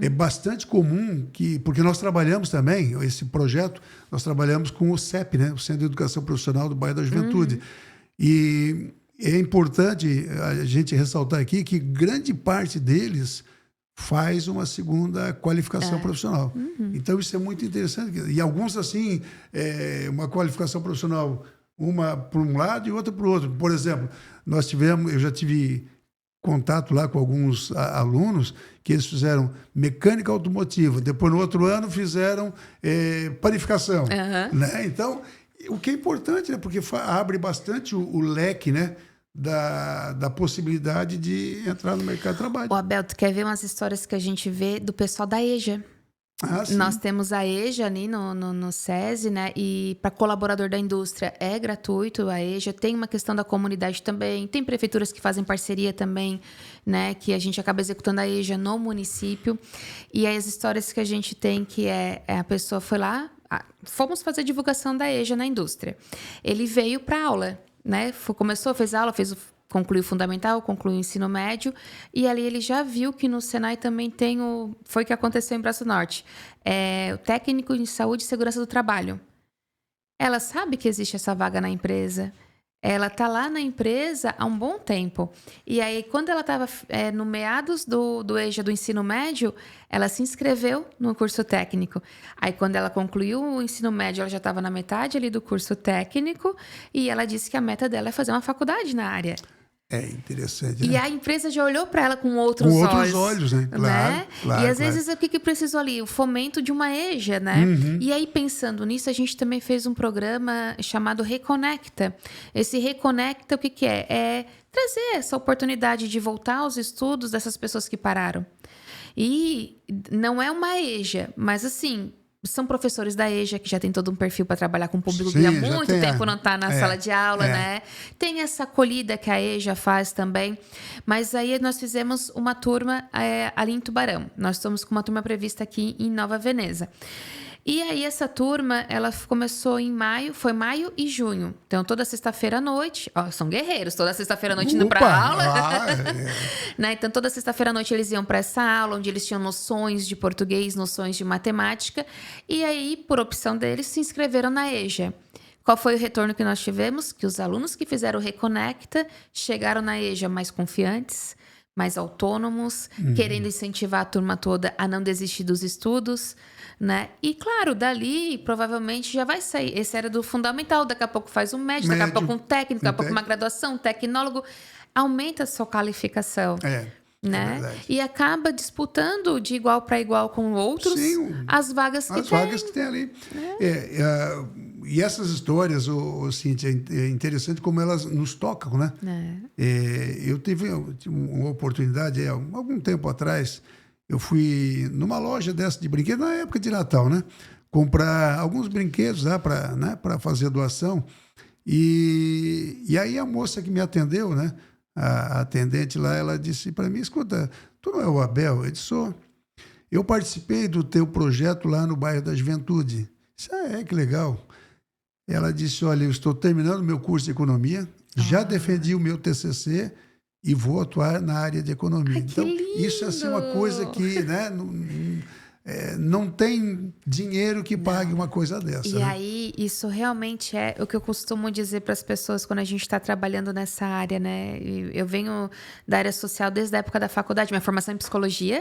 É bastante comum porque nós trabalhamos também, esse projeto, nós trabalhamos com o CEP, né? O Centro de Educação Profissional do Bairro da Juventude. E é importante a gente ressaltar aqui que grande parte deles faz uma segunda qualificação profissional. Então, isso é muito interessante. E alguns, assim, uma qualificação profissional, uma para um lado e outra para o outro. Por exemplo, eu já tive contato lá com alguns alunos que eles fizeram mecânica automotiva, depois no outro ano fizeram panificação. Né? Então, o que é importante, né? Porque abre bastante o leque, né? Da possibilidade de entrar no mercado de trabalho. Abel, tu quer ver umas histórias que a gente vê do pessoal da EJA? Nós temos a EJA ali no SESI, né? E para colaborador da indústria é gratuito a EJA. Tem uma questão da comunidade também. Tem prefeituras que fazem parceria também, né? Que a gente acaba executando a EJA no município. E aí as histórias que a gente tem que a pessoa foi lá, fomos fazer divulgação da EJA na indústria. Ele veio para aula, né? Fez aula, concluiu o fundamental, concluiu o ensino médio, e ali ele já viu que no Senai também tem foi o que aconteceu em Braço Norte, o técnico em saúde e segurança do trabalho. Ela sabe que existe essa vaga na empresa, ela está lá na empresa há um bom tempo, e aí quando ela estava no meados do EJA do ensino médio, ela se inscreveu no curso técnico. Aí quando ela concluiu o ensino médio, ela já estava na metade ali do curso técnico, e ela disse que a meta dela é fazer uma faculdade na área. É interessante, E né? a empresa já olhou para ela com outros olhos. Com outros olhos, né? Claro, claro, E às claro. vezes o que precisou ali? O fomento de uma EJA, né? E aí, pensando nisso, a gente também fez um programa chamado Reconecta. Esse Reconecta, o que é? É trazer essa oportunidade de voltar aos estudos dessas pessoas que pararam. E não é uma EJA, mas assim, são professores da EJA que já tem todo um perfil para trabalhar com o público que há muito tempo não está na sala de aula, né? Tem essa acolhida que a EJA faz também. Mas aí nós fizemos uma turma ali em Tubarão. Nós estamos com uma turma prevista aqui em Nova Veneza. E aí essa turma, ela começou em maio, foi maio e junho. Então toda sexta-feira à noite, são guerreiros, toda sexta-feira à noite indo para aula. Né? Então toda sexta-feira à noite eles iam para essa aula, onde eles tinham noções de português, noções de matemática. E aí, por opção deles, se inscreveram na EJA. Qual foi o retorno que nós tivemos? Que os alunos que fizeram o Reconecta chegaram na EJA mais confiantes, mais autônomos, querendo incentivar a turma toda a não desistir dos estudos, né? E claro, dali provavelmente já vai sair. Esse era do fundamental, daqui a pouco faz um médio, daqui a pouco um técnico, daqui a pouco uma graduação, um tecnólogo. Aumenta a sua qualificação. Né? E acaba disputando de igual para igual com outros as vagas que tem ali. E essas histórias, Cíntia, é interessante como elas nos tocam, né? Eu tive uma oportunidade, algum tempo atrás, eu fui numa loja dessa de brinquedos, na época de Natal, né? Comprar alguns brinquedos lá para fazer doação. E aí a moça que me atendeu, né? A atendente lá, ela disse para mim, escuta, tu não é o Abel? Eu disse, sou. Eu participei do teu projeto lá no bairro da Juventude. Disse, que legal. Ela disse, olha, eu estou terminando meu curso de economia, já defendi o meu TCC e vou atuar na área de economia. Então, isso é assim, uma coisa que, né, não tem dinheiro que pague uma coisa dessa. E aí, isso realmente é o que eu costumo dizer para as pessoas quando a gente está trabalhando nessa área, né? Eu venho da área social desde a época da faculdade, minha formação em psicologia,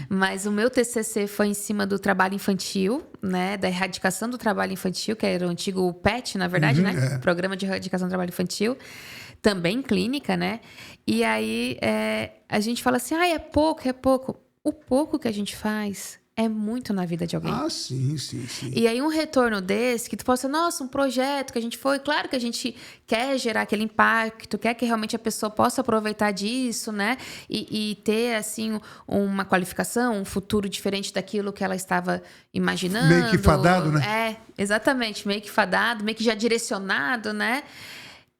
mas o meu TCC foi em cima do trabalho infantil, né? Da erradicação do trabalho infantil, que era o antigo PET, na verdade, né? Programa de Erradicação do Trabalho Infantil. Também clínica, né? E aí, a gente fala assim, é pouco, é pouco. O pouco que a gente faz é muito na vida de alguém. Sim. E aí um retorno desse, que tu possa, nossa, um projeto que a gente foi, claro que a gente quer gerar aquele impacto, quer que realmente a pessoa possa aproveitar disso, né? E ter, assim, uma qualificação, um futuro diferente daquilo que ela estava imaginando. Meio que fadado, né? Exatamente, meio que fadado, meio que já direcionado, né?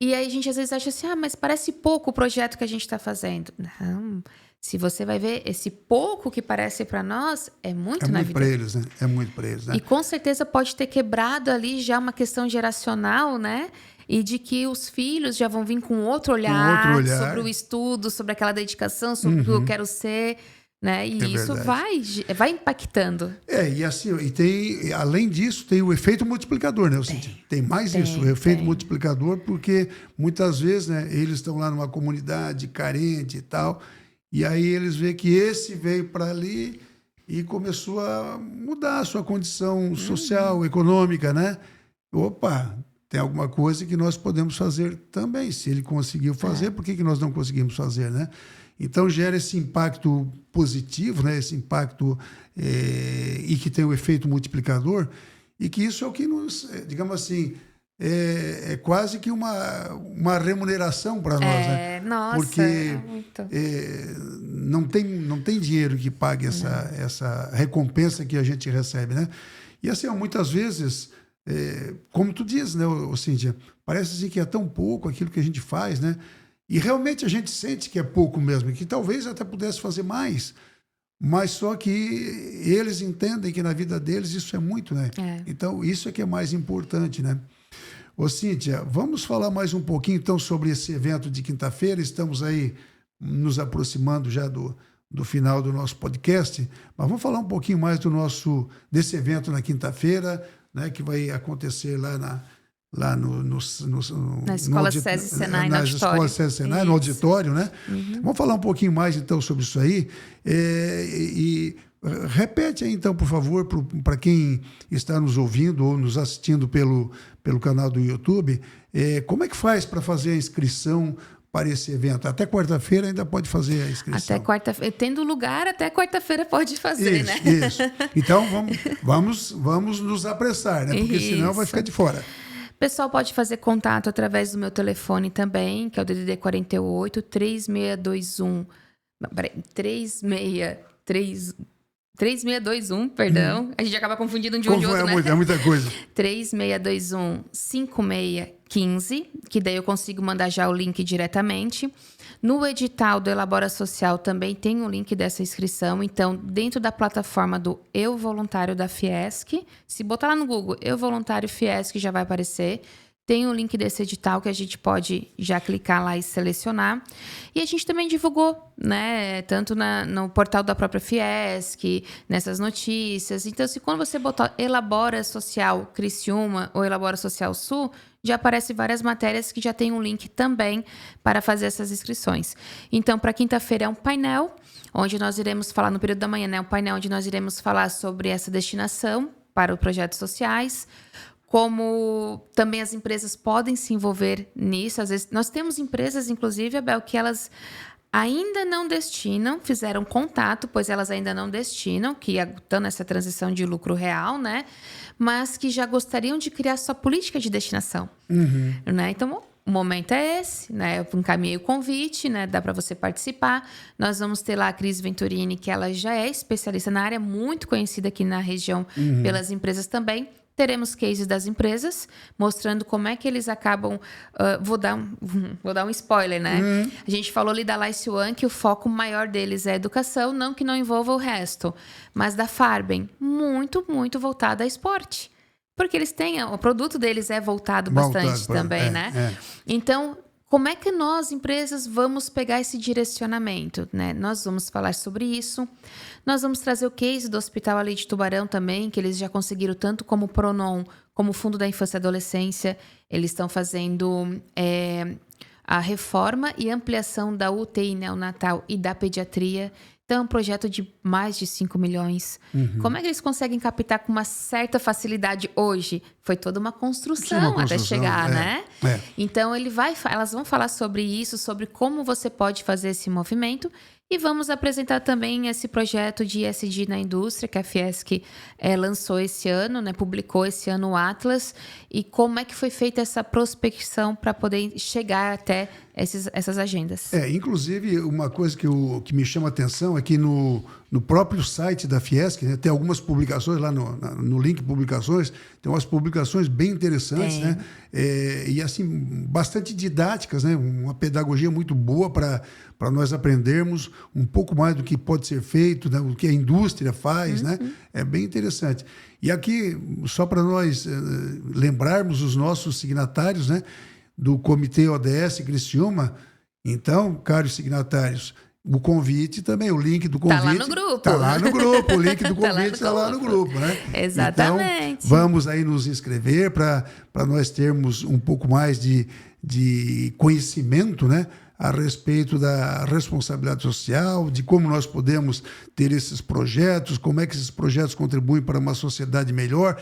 E aí a gente às vezes acha assim, mas parece pouco o projeto que a gente está fazendo. Não. Se você vai ver, esse pouco que parece para nós é muito na vida. Para eles, né? É muito para eles, né? E com certeza pode ter quebrado ali já uma questão geracional, né? E de que os filhos já vão vir com outro olhar sobre o estudo, sobre aquela dedicação, sobre o que eu quero ser, né? E isso vai impactando. E assim, além disso, tem o efeito multiplicador, né? Tem mais isso, o efeito multiplicador, porque muitas vezes, né, eles estão lá numa comunidade carente e tal. E aí eles veem que esse veio para ali e começou a mudar a sua condição social, econômica, né? Opa, tem alguma coisa que nós podemos fazer também. Se ele conseguiu fazer, por que nós não conseguimos fazer, né? Então gera esse impacto positivo, né? Esse impacto e que tem o efeito multiplicador, e que isso é o que nos, digamos assim, é quase que uma remuneração para nós, né? Nossa, porque não tem dinheiro que pague essa recompensa que a gente recebe, né? E assim, muitas vezes, como tu diz, né, Cíntia, parece assim que é tão pouco aquilo que a gente faz, né? E realmente a gente sente que é pouco mesmo, que talvez até pudesse fazer mais, mas só que eles entendem que na vida deles isso é muito, né? Então, isso é que é mais importante, né? Cíntia, vamos falar mais um pouquinho, então, sobre esse evento de quinta-feira. Estamos aí nos aproximando já do final do nosso podcast, mas vamos falar um pouquinho mais desse evento na quinta-feira, né, que vai acontecer lá na Escola César Senai, no auditório. Na Escola César Senai, no auditório, né? Vamos falar um pouquinho mais, então, sobre isso aí. E repete aí, então, por favor, para quem está nos ouvindo ou nos assistindo pelo canal do YouTube, como é que faz para fazer a inscrição para esse evento? Até quarta-feira ainda pode fazer a inscrição. Até quarta-feira. Tendo lugar, até quarta-feira pode fazer, isso, né? Isso. Então, vamos nos apressar, né? Porque senão vai ficar de fora. O pessoal pode fazer contato através do meu telefone também, que é o DDD 48 3621. Peraí, 3621, perdão. A gente acaba confundindo de um de outro, né? É muita coisa. 3621-5615, que daí eu consigo mandar já o link diretamente. No edital do Elabora Social também tem um link dessa inscrição. Então, dentro da plataforma do Eu Voluntário da Fiesc, se botar lá no Google, Eu Voluntário Fiesc, já vai aparecer. Tem o link desse edital que a gente pode já clicar lá e selecionar. E a gente também divulgou, né? Tanto no portal da própria Fiesc, nessas notícias. Então, se quando você botar Elabora Social Criciúma ou Elabora Social Sul, já aparece várias matérias que já tem um link também para fazer essas inscrições. Então, para quinta-feira é um painel, onde nós iremos falar no período da manhã, né? Um painel onde nós iremos falar sobre essa destinação para os projetos sociais, como também as empresas podem se envolver nisso. Às vezes, nós temos empresas, inclusive, Abel, que elas ainda não destinam, fizeram contato, pois elas ainda não destinam, que estão nessa transição de lucro real, né? Mas que já gostariam de criar sua política de destinação. Né? Então, o momento é esse, né? Eu encaminhei o convite, né? Dá para você participar. Nós vamos ter lá a Cris Venturini, que ela já é especialista na área, muito conhecida aqui na região pelas empresas também. Teremos cases das empresas, mostrando como é que eles acabam... vou dar um spoiler, né? A gente falou ali da Lice One, que o foco maior deles é educação, não que não envolva o resto. Mas da Farben, muito, muito voltada a esporte. Porque eles têm... O produto deles é voltado bastante também, né? Então, como é que nós, empresas, vamos pegar esse direcionamento, né? Nós vamos falar sobre isso. Nós vamos trazer o case do Hospital ali de Tubarão também, que eles já conseguiram tanto como o Pronon, como o Fundo da Infância e Adolescência. Eles estão fazendo a reforma e ampliação da UTI neonatal e da pediatria. Então, é um projeto de mais de 5 milhões. Como é que eles conseguem captar com uma certa facilidade hoje? Foi toda uma construção até chegar, né? Então, elas vão falar sobre isso, sobre como você pode fazer esse movimento. E vamos apresentar também esse projeto de ESG na indústria, que a Fiesc lançou esse ano, né? Publicou esse ano o Atlas. E como é que foi feita essa prospecção para poder chegar até essas agendas. Inclusive, uma coisa que me chama a atenção é que no próprio site da Fiesc, né, tem algumas publicações lá no link publicações, tem umas publicações bem interessantes, né? E assim, bastante didáticas, né? Uma pedagogia muito boa para nós aprendermos um pouco mais do que pode ser feito, né? O que a indústria faz, né? É bem interessante. E aqui, só para nós lembrarmos os nossos signatários, né? Do Comitê ODS Criciúma. Então, caros signatários, o convite também, o link do convite... Está lá no grupo. Está lá no grupo, o link do convite está lá no grupo, né? Exatamente. Então, vamos aí nos inscrever para nós termos um pouco mais de conhecimento, né? A respeito da responsabilidade social, de como nós podemos ter esses projetos, como é que esses projetos contribuem para uma sociedade melhor,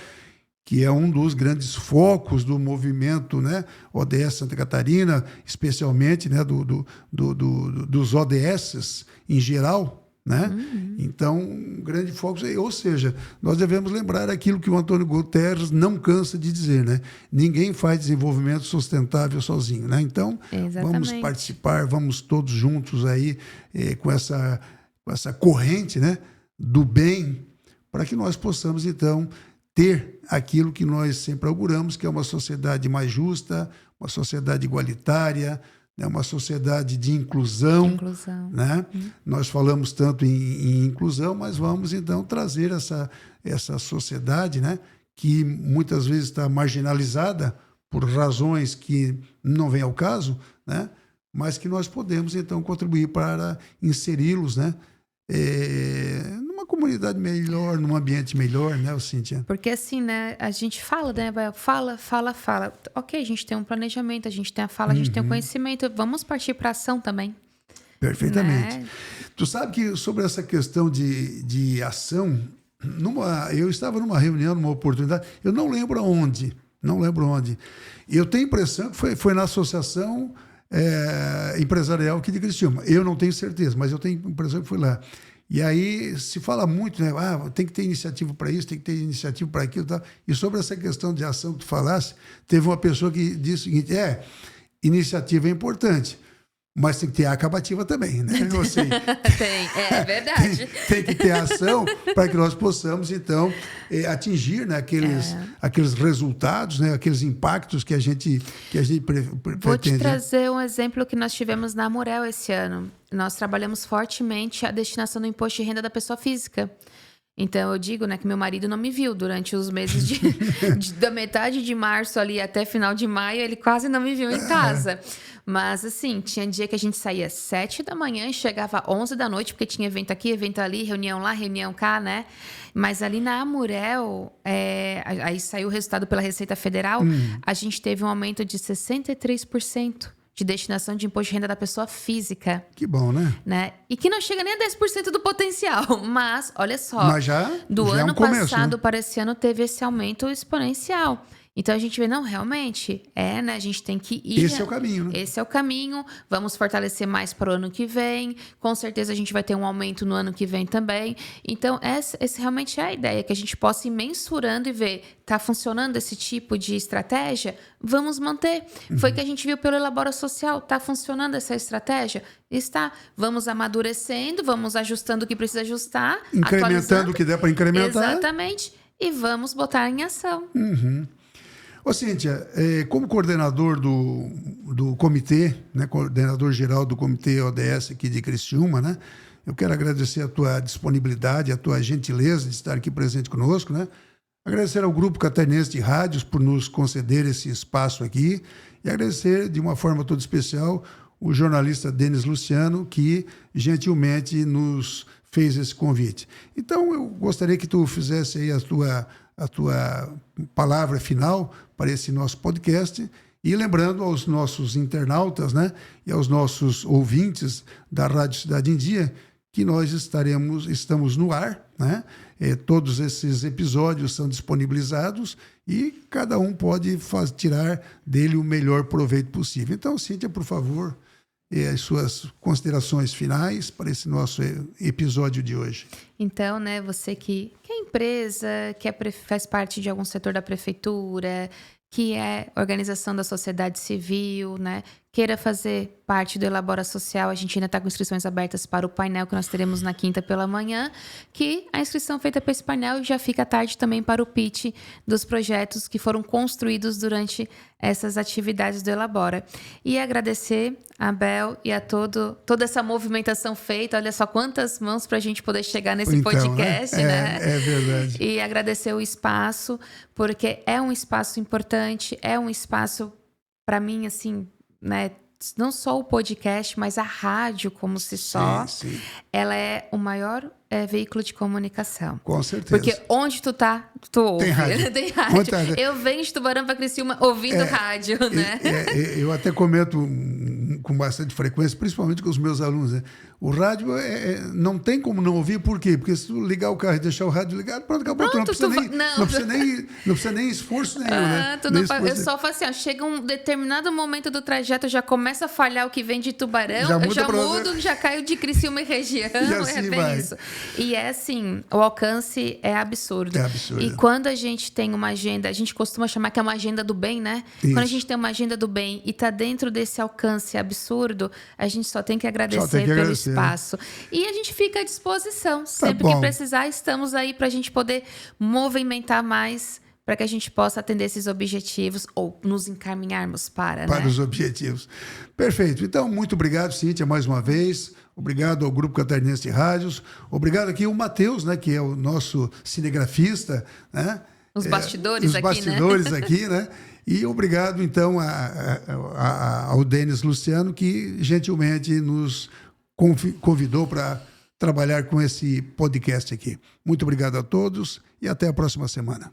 que é um dos grandes focos do movimento, né, ODS Santa Catarina, especialmente, né, dos ODS em geral, né? Então, um grande foco, ou seja, nós devemos lembrar aquilo que o Antônio Guterres não cansa de dizer, né? Ninguém faz desenvolvimento sustentável sozinho, né? Então, vamos participar, vamos todos juntos aí com essa corrente, né, do bem, para que nós possamos, então, ter aquilo que nós sempre auguramos, que é uma sociedade mais justa, uma sociedade igualitária, né, uma sociedade de inclusão. Né? Nós falamos tanto em inclusão, mas vamos então trazer essa sociedade, né, que muitas vezes está marginalizada por razões que não vêm ao caso, né, mas que nós podemos então contribuir para inseri-los, né, numa comunidade melhor, num ambiente melhor, né, Cíntia? Porque assim, né, a gente fala, né, fala. Ok, a gente tem um planejamento, a gente tem a fala, a gente tem o conhecimento, vamos partir para a ação também. Perfeitamente. Né? Tu sabe que sobre essa questão de ação, eu estava numa reunião, numa oportunidade, eu não lembro onde, eu tenho a impressão que foi na associação empresarial aqui de Criciúma. Eu não tenho certeza, mas eu tenho um empresário que foi lá. E aí se fala muito, né? Tem que ter iniciativa para isso, tem que ter iniciativa para aquilo. Tal. E sobre essa questão de ação que tu falasse, teve uma pessoa que disse o seguinte, iniciativa é importante, mas tem que ter a acabativa também, né? Ou seja, é verdade. Tem que ter ação para que nós possamos, então, atingir, né, aqueles resultados, né, aqueles impactos que a gente pretende. Vou te trazer um exemplo que nós tivemos na Amurel esse ano. Nós trabalhamos fortemente a destinação do imposto de renda da pessoa física. Então, eu digo, né, que meu marido não me viu durante os meses da metade de março ali até final de maio, ele quase não me viu em casa. Mas, assim, tinha dia que a gente saía 7 da manhã e chegava 11 da noite, porque tinha evento aqui, evento ali, reunião lá, reunião cá, né? Mas ali na Amurel, aí saiu o resultado pela Receita Federal, a gente teve um aumento de 63%. De destinação de imposto de renda da pessoa física. Que bom, né? E que não chega nem a 10% do potencial. Mas, olha só, mas do já ano é um começo, passado né? para esse ano teve esse aumento exponencial. Então a gente vê, não, realmente, né? A gente tem que ir. Esse é o caminho, né? Esse é o caminho. Vamos fortalecer mais para o ano que vem. Com certeza a gente vai ter um aumento no ano que vem também. Então, essa realmente é a ideia, que a gente possa ir mensurando e ver, está funcionando esse tipo de estratégia? Vamos manter. Foi o que a gente viu pelo Elabora Social. Está funcionando essa estratégia? Está. Vamos amadurecendo, vamos ajustando o que precisa ajustar. Incrementando o que der para incrementar. Exatamente. E vamos botar em ação. Ô, Cíntia, como coordenador do comitê, né, coordenador geral do comitê ODS aqui de Criciúma, né, eu quero agradecer a tua disponibilidade, a tua gentileza de estar aqui presente conosco, né, agradecer ao Grupo Catarinense de Rádios por nos conceder esse espaço aqui e agradecer de uma forma toda especial o jornalista Denis Luciano, que gentilmente nos fez esse convite. Então, eu gostaria que tu fizesse aí a tua palavra final para esse nosso podcast e lembrando aos nossos internautas, né, e aos nossos ouvintes da Rádio Cidade em Dia que nós estamos no ar, né? Todos esses episódios são disponibilizados e cada um pode tirar dele o melhor proveito possível. Então, Cíntia, por favor, as suas considerações finais para esse nosso episódio de hoje. Então, né, você que é empresa, faz parte de algum setor da prefeitura, que é organização da sociedade civil, né, queira fazer parte do Elabora Social, a gente ainda está com inscrições abertas para o painel que nós teremos na quinta pela manhã, que a inscrição feita para esse painel já fica à tarde também para o pitch dos projetos que foram construídos durante essas atividades do Elabora. E agradecer a Bel e a toda essa movimentação feita, olha só quantas mãos para a gente poder chegar nesse podcast, né? É verdade. E agradecer o espaço, porque é um espaço importante, é um espaço, para mim, assim, né? Não só o podcast, mas a rádio como se só, sim. Ela é o maior veículo de comunicação. Com certeza. Porque onde tu tá, tu ouve. Tem rádio. Tem rádio. Eu venho de Tubarão para Criciúma ouvindo rádio, né? Eu até comento com bastante frequência, principalmente com os meus alunos, né? O rádio não tem como não ouvir, por quê? Porque se tu ligar o carro e deixar o rádio ligado, pronto, acabou. Não precisa nem esforço nenhum, né? Eu só faço assim, chega um determinado momento do trajeto, já começa a falhar o que vem de Tubarão, eu já mudo, já caio de Criciúma e região, assim bem isso. E assim, o alcance é absurdo. É absurdo. E quando a gente tem uma agenda, a gente costuma chamar que é uma agenda do bem, né? Isso. Quando a gente tem uma agenda do bem e tá dentro desse alcance absurdo, a gente só tem que agradecer pelo espaço. E a gente fica à disposição. Sempre que precisar, estamos aí para a gente poder movimentar mais, para que a gente possa atender esses objetivos ou nos encaminharmos para os objetivos. Perfeito. Então, muito obrigado, Cíntia, mais uma vez. Obrigado ao Grupo Catarinense de Rádios. Obrigado aqui ao Matheus, né, que é o nosso cinegrafista, né? Os bastidores aqui, né? E obrigado, então, ao Denis Luciano, que gentilmente nos convidou para trabalhar com esse podcast aqui. Muito obrigado a todos e até a próxima semana.